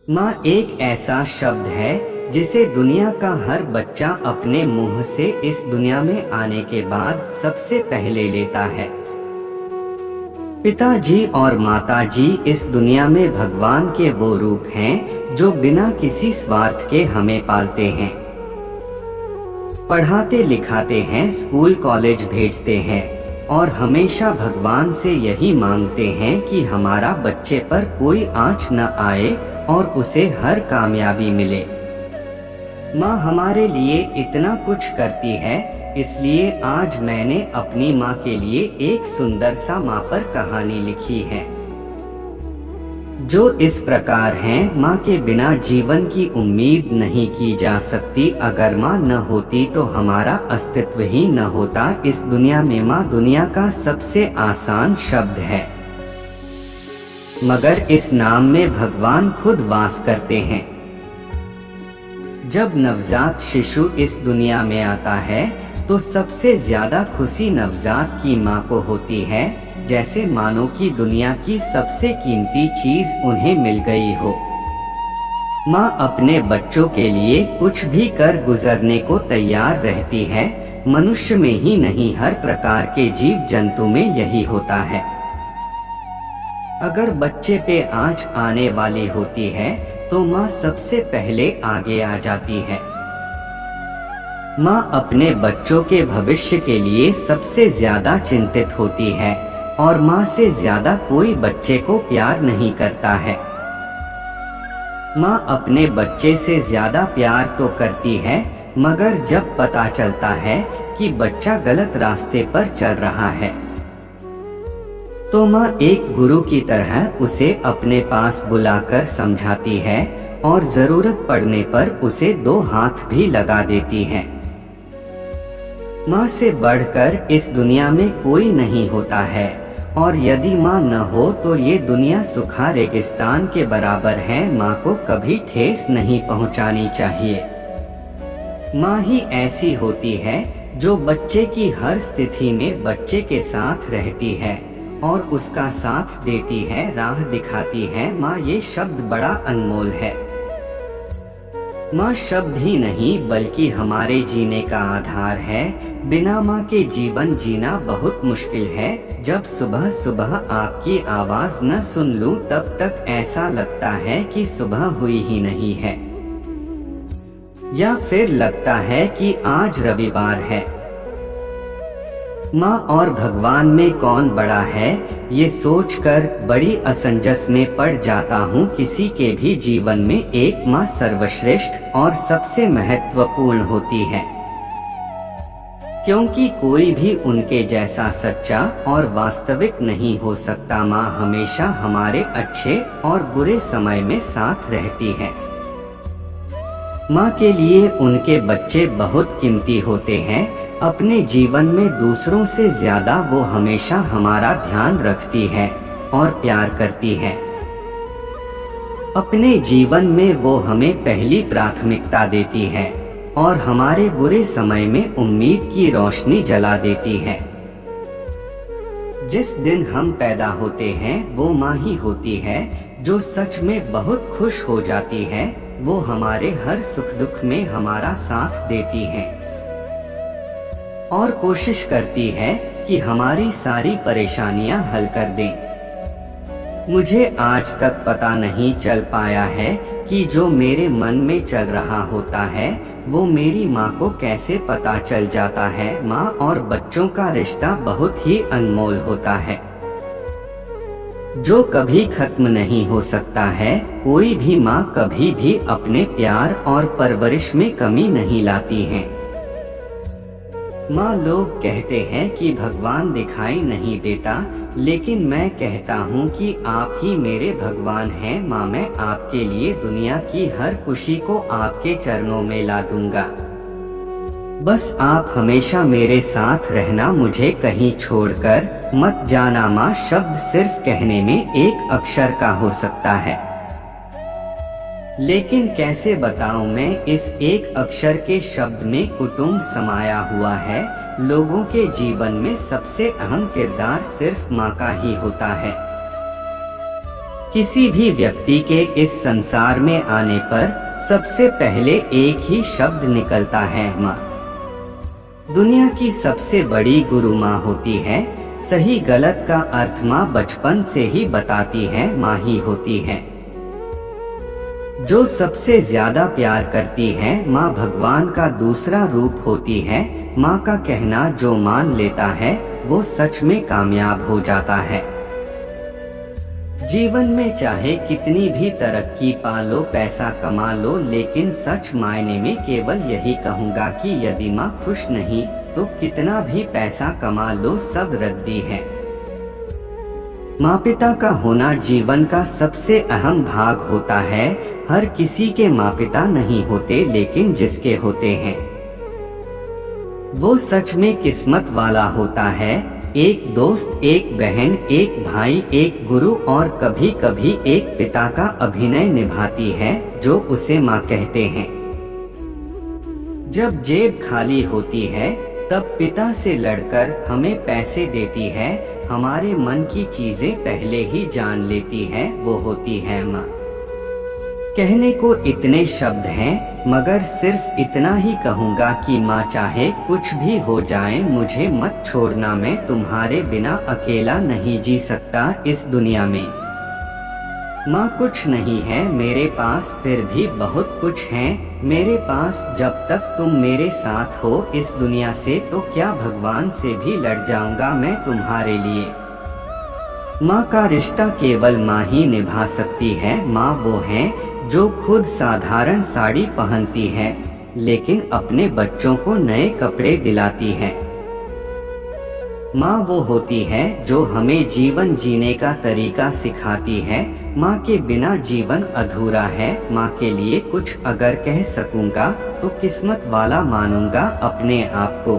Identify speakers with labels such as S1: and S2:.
S1: माँ एक ऐसा शब्द है जिसे दुनिया का हर बच्चा अपने मुंह से इस दुनिया में आने के बाद सबसे पहले लेता है। पिताजी और माताजी इस दुनिया में भगवान के वो रूप हैं जो बिना किसी स्वार्थ के हमें पालते हैं, पढ़ाते लिखाते हैं, स्कूल कॉलेज भेजते हैं और हमेशा भगवान से यही मांगते हैं कि हमारा बच्चे पर कोई आँच न आए और उसे हर कामयाबी मिले। माँ हमारे लिए इतना कुछ करती है, इसलिए आज मैंने अपनी माँ के लिए एक सुंदर सा माँ पर कहानी लिखी है जो इस प्रकार है। माँ के बिना जीवन की उम्मीद नहीं की जा सकती। अगर माँ न होती तो हमारा अस्तित्व ही न होता इस दुनिया में। माँ दुनिया का सबसे आसान शब्द है, मगर इस नाम में भगवान खुद वास करते हैं। जब नवजात शिशु इस दुनिया में आता है तो सबसे ज्यादा खुशी नवजात की माँ को होती है, जैसे मानो कि दुनिया की सबसे कीमती चीज उन्हें मिल गई हो। माँ अपने बच्चों के लिए कुछ भी कर गुजरने को तैयार रहती है। मनुष्य में ही नहीं, हर प्रकार के जीव जंतु में यही होता है। अगर बच्चे पे आँच आने वाली होती है तो माँ सबसे पहले आगे आ जाती है। माँ अपने बच्चों के भविष्य के लिए सबसे ज्यादा चिंतित होती है और माँ से ज्यादा कोई बच्चे को प्यार नहीं करता है। माँ अपने बच्चे से ज्यादा प्यार तो करती है, मगर जब पता चलता है कि बच्चा गलत रास्ते पर चल रहा है तो माँ एक गुरु की तरह उसे अपने पास बुलाकर समझाती है और जरूरत पड़ने पर उसे 2 हाथ भी लगा देती है। माँ से बढ़कर इस दुनिया में कोई नहीं होता है और यदि माँ न हो तो ये दुनिया सूखा रेगिस्तान के बराबर है। माँ को कभी ठेस नहीं पहुँचानी चाहिए। माँ ही ऐसी होती है जो बच्चे की हर स्थिति में बच्चे के साथ रहती है और उसका साथ देती है, राह दिखाती है। माँ ये शब्द बड़ा अनमोल है। माँ शब्द ही नहीं बल्कि हमारे जीने का आधार है। बिना माँ के जीवन जीना बहुत मुश्किल है। जब सुबह सुबह आपकी आवाज न सुन लूं तब तक ऐसा लगता है कि सुबह हुई ही नहीं है, या फिर लगता है कि आज रविवार है। माँ और भगवान में कौन बड़ा है, ये सोचकर बड़ी असमंजस में पड़ जाता हूँ। किसी के भी जीवन में एक माँ सर्वश्रेष्ठ और सबसे महत्वपूर्ण होती है, क्योंकि कोई भी उनके जैसा सच्चा और वास्तविक नहीं हो सकता। माँ हमेशा हमारे अच्छे और बुरे समय में साथ रहती है। माँ के लिए उनके बच्चे बहुत कीमती होते हैं। अपने जीवन में दूसरों से ज्यादा वो हमेशा हमारा ध्यान रखती है और प्यार करती है। अपने जीवन में वो हमें पहली प्राथमिकता देती है और हमारे बुरे समय में उम्मीद की रोशनी जला देती है। जिस दिन हम पैदा होते हैं वो माँ ही होती है जो सच में बहुत खुश हो जाती है। वो हमारे हर सुख दुख में हमारा साथ देती है और कोशिश करती है कि हमारी सारी परेशानियां हल कर दें। मुझे आज तक पता नहीं चल पाया है कि जो मेरे मन में चल रहा होता है वो मेरी माँ को कैसे पता चल जाता है। माँ और बच्चों का रिश्ता बहुत ही अनमोल होता है जो कभी खत्म नहीं हो सकता है। कोई भी माँ कभी भी अपने प्यार और परवरिश में कमी नहीं लाती है। माँ लोग कहते हैं कि भगवान दिखाई नहीं देता, लेकिन मैं कहता हूँ कि आप ही मेरे भगवान हैं। माँ मैं आपके लिए दुनिया की हर खुशी को आपके चरणों में ला दूंगा। बस आप हमेशा मेरे साथ रहना, मुझे कहीं छोड़कर मत जाना। माँ शब्द सिर्फ कहने में एक अक्षर का हो सकता है, लेकिन कैसे बताऊं मैं, इस एक अक्षर के शब्द में कुटुंब समाया हुआ है। लोगों के जीवन में सबसे अहम किरदार सिर्फ माँ का ही होता है। किसी भी व्यक्ति के इस संसार में आने पर सबसे पहले एक ही शब्द निकलता है, माँ। दुनिया की सबसे बड़ी गुरु माँ होती है। सही गलत का अर्थ माँ बचपन से ही बताती है, माँ ही होती है। जो सबसे ज्यादा प्यार करती है, माँ भगवान का दूसरा रूप होती है। माँ का कहना जो मान लेता है वो सच में कामयाब हो जाता है। जीवन में चाहे कितनी भी तरक्की पा लो, पैसा कमा लो, लेकिन सच मायने में केवल यही कहूँगा कि यदि माँ खुश नहीं तो कितना भी पैसा कमा लो सब रद्दी है। माँ पिता का होना जीवन का सबसे अहम भाग होता है। हर किसी के माँ पिता नहीं होते, लेकिन जिसके होते हैं वो सच में किस्मत वाला होता है। एक दोस्त, एक बहन, एक भाई, एक गुरु और कभी कभी एक पिता का अभिनय निभाती है जो उसे माँ कहते हैं। जब जेब खाली होती है तब पिता से लड़कर हमें पैसे देती है। हमारे मन की चीजें पहले ही जान लेती है, वो होती है माँ। कहने को इतने शब्द हैं, मगर सिर्फ इतना ही कहूँगा कि माँ चाहे कुछ भी हो जाए मुझे मत छोड़ना, मैं तुम्हारे बिना अकेला नहीं जी सकता इस दुनिया में। माँ कुछ नहीं है मेरे पास, फिर भी बहुत कुछ है मेरे पास। जब तक तुम मेरे साथ हो इस दुनिया से तो क्या भगवान से भी लड़ जाऊंगा मैं तुम्हारे लिए। माँ का रिश्ता केवल माँ ही निभा सकती है। माँ वो है जो खुद साधारण साड़ी पहनती है लेकिन अपने बच्चों को नए कपड़े दिलाती है। माँ वो होती है जो हमें जीवन जीने का तरीका सिखाती है। माँ के बिना जीवन अधूरा है। माँ के लिए कुछ अगर कह सकूंगा तो किस्मत वाला मानूंगा अपने आप को।